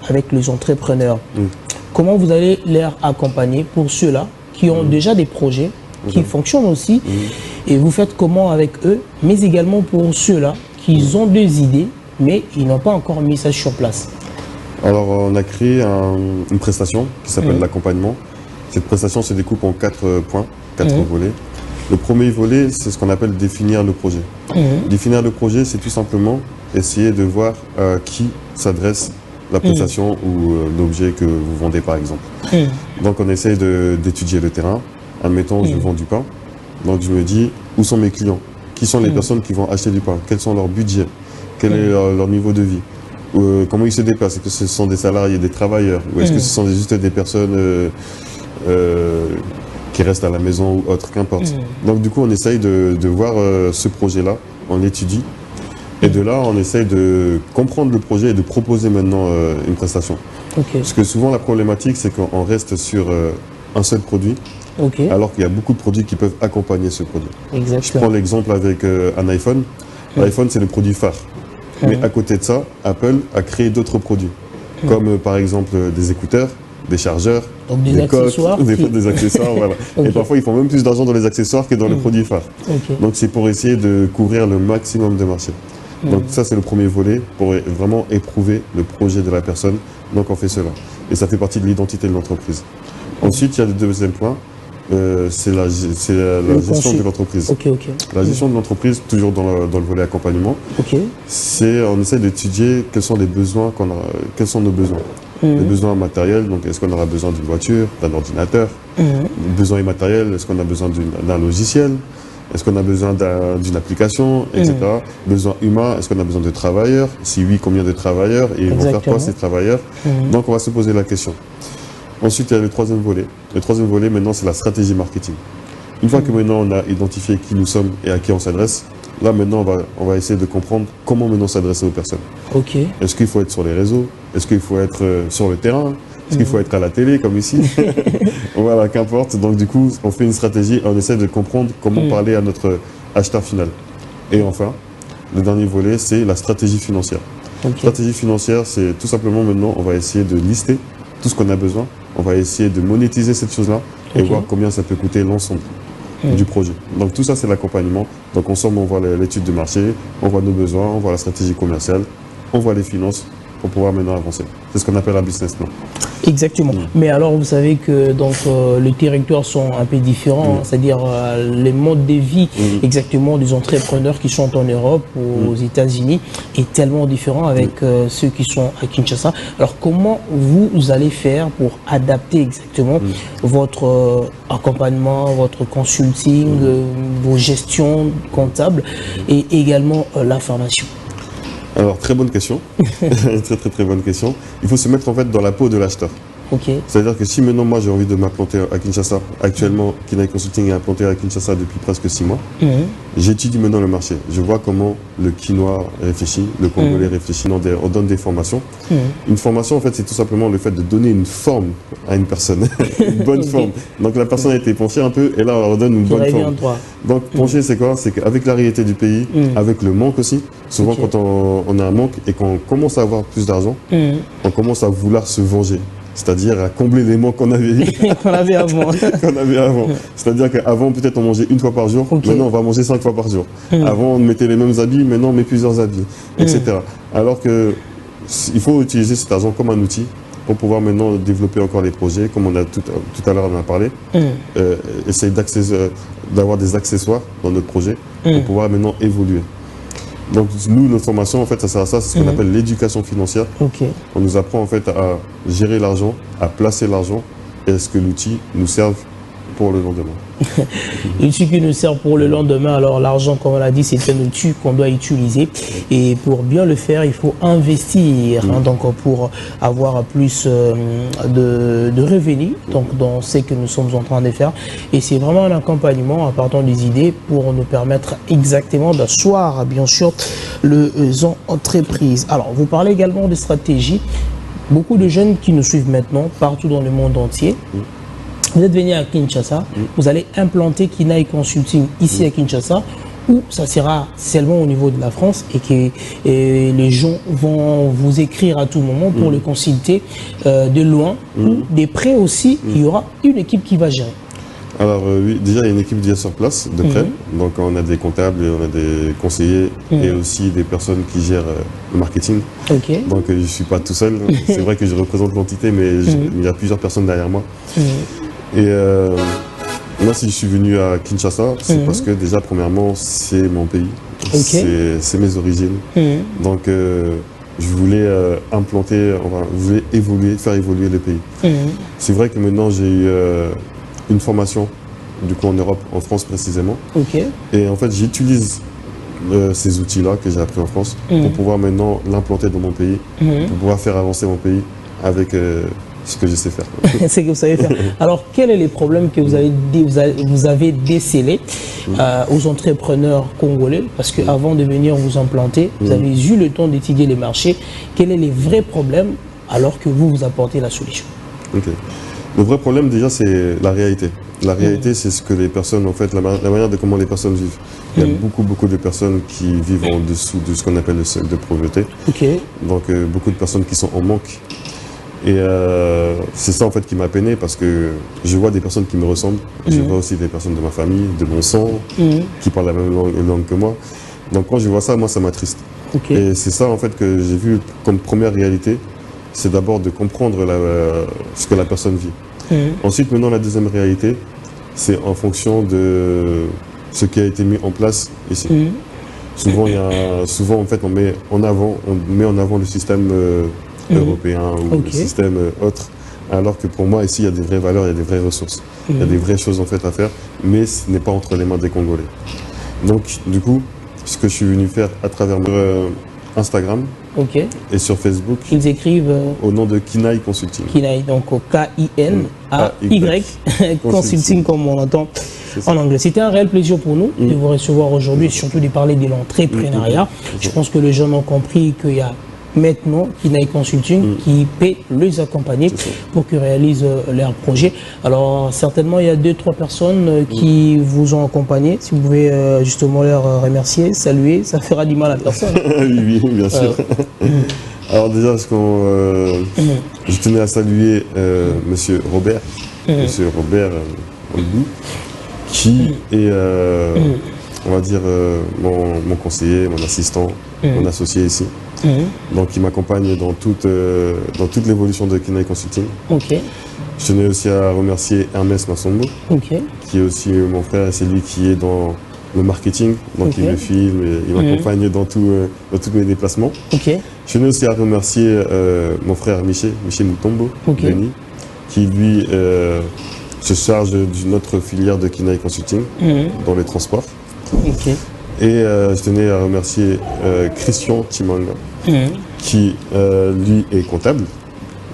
avec les entrepreneurs. Comment vous allez les accompagner pour ceux-là qui ont déjà des projets, qui fonctionnent aussi, et vous faites comment avec eux, mais également pour ceux-là qui ont des idées, mais ils n'ont pas encore mis ça sur place? Alors, on a créé une prestation qui s'appelle l'accompagnement. Cette prestation se découpe en 4 points, 4 volets. Le premier volet, c'est ce qu'on appelle définir le projet. Définir le projet, c'est tout simplement essayer de voir à qui s'adresse la prestation ou l'objet que vous vendez, par exemple. Donc, on essaye d'étudier le terrain. Admettons, je vends du pain. Donc, je me dis, où sont mes clients? Qui sont les personnes qui vont acheter du pain? Quels sont leurs budgets? Quel est leur niveau de vie? Comment ils se déplacent? Est-ce que ce sont des salariés, des travailleurs? Ou est-ce que ce sont juste des personnes qui restent à la maison ou autre, qu'importe. Donc du coup, on essaye de voir ce projet-là, on étudie, et de là, on essaye de comprendre le projet et de proposer maintenant une prestation. Parce que souvent, la problématique, c'est qu'on reste sur un seul produit, alors qu'il y a beaucoup de produits qui peuvent accompagner ce produit. Je prends l'exemple avec un iPhone. L'iPhone, c'est le produit phare. Mais à côté de ça, Apple a créé d'autres produits, comme par exemple des écouteurs, des chargeurs, donc des accessoires, des accessoires, voilà. Et parfois, ils font même plus d'argent dans les accessoires que dans le produit phare. Donc, c'est pour essayer de couvrir le maximum de marché. Donc, ça, c'est le premier volet, pour vraiment éprouver le projet de la personne. Donc, on fait cela. Et ça fait partie de l'identité de l'entreprise. Ensuite, il y a le deuxième point, c'est la gestion de l'entreprise. La gestion de l'entreprise, toujours dans le volet accompagnement, c'est on essaie d'étudier quels sont les besoins quels sont nos besoins. Les besoins matériels, donc est-ce qu'on aura besoin d'une voiture, d'un ordinateur? Besoins immatériels, est-ce qu'on a besoin d'un logiciel? Est-ce qu'on a besoin d'une application, etc. Besoins humains, est-ce qu'on a besoin de travailleurs? Si oui, combien de travailleurs? Et ils vont faire quoi ces travailleurs? Donc on va se poser la question. Ensuite, il y a le troisième volet. Le troisième volet, maintenant, c'est la stratégie marketing. Une fois que maintenant on a identifié qui nous sommes et à qui on s'adresse, là maintenant on va essayer de comprendre comment maintenant s'adresser aux personnes. Est-ce qu'il faut être sur les réseaux? Est-ce qu'il faut être sur le terrain? Est-ce qu'il faut être à la télé comme ici? Voilà, qu'importe. Donc du coup, on fait une stratégie et on essaie de comprendre comment parler à notre acheteur final. Et enfin, le dernier volet, c'est la stratégie financière. Stratégie financière, c'est tout simplement maintenant, on va essayer de lister tout ce qu'on a besoin. On va essayer de monétiser cette chose-là et voir combien ça peut coûter l'ensemble du projet. Donc tout ça, c'est l'accompagnement. Donc ensemble, on voit l'étude de marché, on voit nos besoins, on voit la stratégie commerciale, on voit les finances pour pouvoir maintenant avancer. C'est ce qu'on appelle un business plan. Exactement. Mais alors, vous savez que donc, les territoires sont un peu différents, c'est-à-dire les modes de vie exactement des entrepreneurs qui sont en Europe ou aux États-Unis est tellement différent avec ceux qui sont à Kinshasa. Alors, comment vous allez faire pour adapter exactement votre accompagnement, votre consulting, vos gestions comptables et également la formation? Alors, très bonne question. très bonne question. Il faut se mettre en fait dans la peau de l'acheteur. C'est-à-dire que si maintenant moi j'ai envie de m'implanter à Kinshasa, actuellement Kinaï Consulting est implanté à Kinshasa depuis presque 6 mois, j'étudie maintenant le marché. Je vois comment le Quinois réfléchit, le Congolais réfléchit, on donne des formations. Une formation en fait c'est tout simplement le fait de donner une forme à une personne, une bonne forme. Donc la personne a été penchée un peu et là on leur donne une bonne forme. Donc pencher c'est quoi? C'est qu'avec la réalité du pays, avec le manque aussi, souvent quand on a un manque et qu'on commence à avoir plus d'argent, on commence à vouloir se venger. C'est-à-dire à combler les manques qu'on avait qu'on avait avant. C'est-à-dire qu'avant, peut-être on mangeait une fois par jour, maintenant on va manger 5 fois par jour. Avant, on mettait les mêmes habits, maintenant on met plusieurs habits, etc. Alors que il faut utiliser cet argent comme un outil pour pouvoir maintenant développer encore les projets, comme on a tout à l'heure on a parlé. Essayer d'avoir des accessoires dans notre projet pour pouvoir maintenant évoluer. Donc nous, notre formation, en fait, ça sert à ça, c'est ce qu'on appelle l'éducation financière. On nous apprend en fait à gérer l'argent, à placer l'argent, et à ce que l'outil nous serve pour le lendemain. L'outil qui nous sert pour le lendemain, alors l'argent, comme on l'a dit, c'est un outil qu'on doit utiliser. Et pour bien le faire, il faut investir, donc pour avoir plus de revenus dans ce que nous sommes en train de faire. Et c'est vraiment un accompagnement à partir des idées pour nous permettre exactement d'asseoir, bien sûr, les entreprises. Alors, vous parlez également de stratégie. Beaucoup de jeunes qui nous suivent maintenant, partout dans le monde entier, vous êtes venu à Kinshasa, vous allez implanter Kinaï Consulting ici à Kinshasa. ou ça sera seulement au niveau de la France et que les gens vont vous écrire à tout moment pour le consulter de loin ou de près aussi, il y aura une équipe qui va gérer? Alors oui, déjà il y a une équipe déjà sur place de près, donc on a des comptables, on a des conseillers et aussi des personnes qui gèrent le marketing. Donc je ne suis pas tout seul, c'est vrai que je représente l'entité mais il y a plusieurs personnes derrière moi. Et moi si je suis venu à Kinshasa, c'est parce que déjà premièrement c'est mon pays, c'est mes origines. Donc je voulais implanter, enfin, je voulais évoluer, faire évoluer le pays. C'est vrai que maintenant j'ai eu une formation du coup en Europe, en France précisément. Et en fait j'utilise ces outils-là que j'ai appris en France pour pouvoir maintenant l'implanter dans mon pays, pour pouvoir faire avancer mon pays avec ce que je sais faire. C'est que vous savez faire. Alors quels sont les problèmes que vous avez décelés aux entrepreneurs congolais? Parce qu'avant de venir vous implanter, vous avez eu le temps d'étudier les marchés. Quels sont les vrais problèmes alors que vous apportez la solution? Le vrai problème déjà c'est la réalité. La réalité c'est ce que les personnes, en fait, la manière de comment les personnes vivent. Il y a beaucoup de personnes qui vivent en dessous de ce qu'on appelle le seuil de pauvreté. Donc beaucoup de personnes qui sont en manque. Et c'est ça en fait qui m'a peiné parce que je vois des personnes qui me ressemblent. Je vois aussi des personnes de ma famille, de mon sang, qui parlent la même langue que moi. Donc quand je vois ça, moi ça m'attriste. Et c'est ça en fait que j'ai vu comme première réalité. C'est d'abord de comprendre ce que la personne vit. Ensuite, maintenant, la deuxième réalité, c'est en fonction de ce qui a été mis en place ici. Souvent, en fait, on met en avant le système européen ou le système autre, alors que pour moi, ici, il y a des vraies valeurs, il y a des vraies ressources. Il y a des vraies choses en fait à faire, mais ce n'est pas entre les mains des Congolais. Donc, du coup, ce que je suis venu faire à travers Instagram et sur Facebook. Ils écrivent au nom de Kinaï Consulting. Kinaï, donc K-I-N-A-Y Consulting comme on entend en anglais. C'était un réel plaisir pour nous de vous recevoir aujourd'hui et surtout de parler de l'entrepreneuriat. Je pense que les gens ont compris qu'il y a maintenant Kinaï Consulting qui peut les accompagner pour qu'ils réalisent leurs projets. Alors certainement il y a 2-3 personnes qui vous ont accompagné. Si vous pouvez justement leur remercier, saluer, ça fera du mal à personne. Oui, bien sûr. Alors déjà, je tenais à saluer Monsieur Robert, Monsieur Robert Olbou, qui est, on va dire, mon conseiller, mon assistant, mon associé ici. Donc il m'accompagne dans toute l'évolution de Kinaï Consulting. Je tenais aussi à remercier Hermès Massombo, qui est aussi mon frère, c'est lui qui est dans le marketing, donc il me filme, il m'accompagne dans tous mes déplacements. Je tenais aussi à remercier mon frère Miché Moutombo, qui lui se charge d'une autre filière de Kinaï Consulting dans les transports. Et je tenais à remercier Christian Timanga, qui lui est comptable.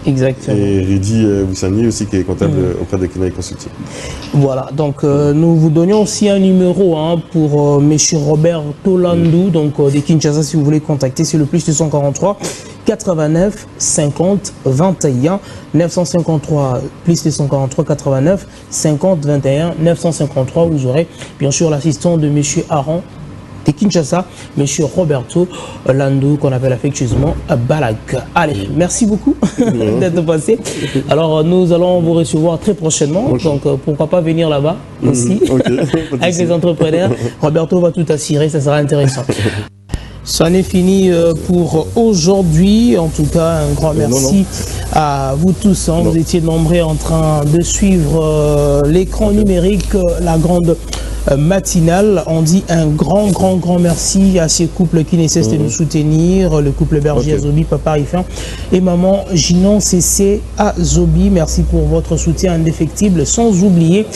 Exactement. Et Ridi Wissani aussi qui est comptable auprès de Kinaï Consulting. Voilà, donc nous vous donnions aussi un numéro pour monsieur Robert Tolandou, donc de Kinshasa, si vous voulez contacter, c'est le plus 243 89 50 21 953 plus 243 89 50 21 953. Vous aurez bien sûr l'assistant de monsieur Aaron de Kinshasa, monsieur Roberto Landou, qu'on appelle affectueusement Balak. Allez, merci beaucoup d'être passé. Alors, nous allons vous recevoir très prochainement, donc pourquoi pas venir là-bas aussi, avec les entrepreneurs. Roberto va tout assurer, ça sera intéressant. Ça en est fini pour aujourd'hui. En tout cas, un grand merci à vous tous. Vous étiez nombreux en train de suivre l'écran numérique, la grande matinale. On dit un grand merci à ces couples qui ne cessent de nous soutenir, le couple Berger Azobi, papa Ifin et maman Ginon CC Azobi. Merci pour votre soutien indéfectible, sans oublier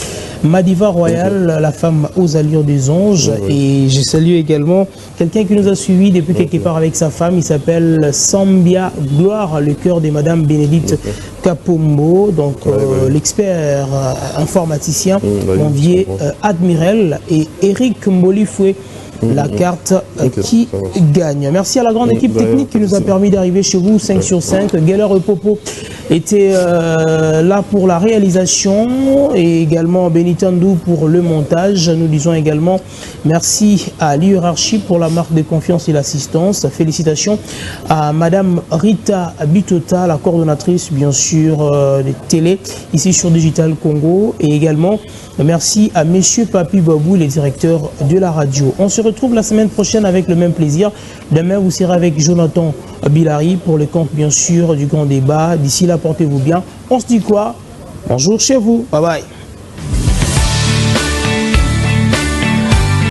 Madiva Royal, la femme aux allures des anges. Et je salue également quelqu'un qui nous a suivis depuis quelque part avec sa femme. Il s'appelle Sambia Gloire, le cœur de Madame Bénédicte Kapombo, donc l'expert informaticien, Monvier Admirel, et Eric Molifoué, la carte qui gagne. Merci à la grande équipe technique qui nous a permis d'arriver chez vous, 5 sur 5, Geller Popo était là pour la réalisation et également Benitandou pour le montage. Nous disons également merci à l'Hierarchie pour la marque de confiance et l'assistance. Félicitations à Madame Rita Bitota, la coordonnatrice bien sûr de télé ici sur Digital Congo, et également merci à Monsieur Papi Babou, le directeur de la radio. On se retrouve la semaine prochaine avec le même plaisir. Demain, vous serez avec Jonathan Bilari pour le compte, bien sûr, du grand débat. D'ici là, portez-vous bien. On se dit quoi? Bonjour chez vous. Bye bye.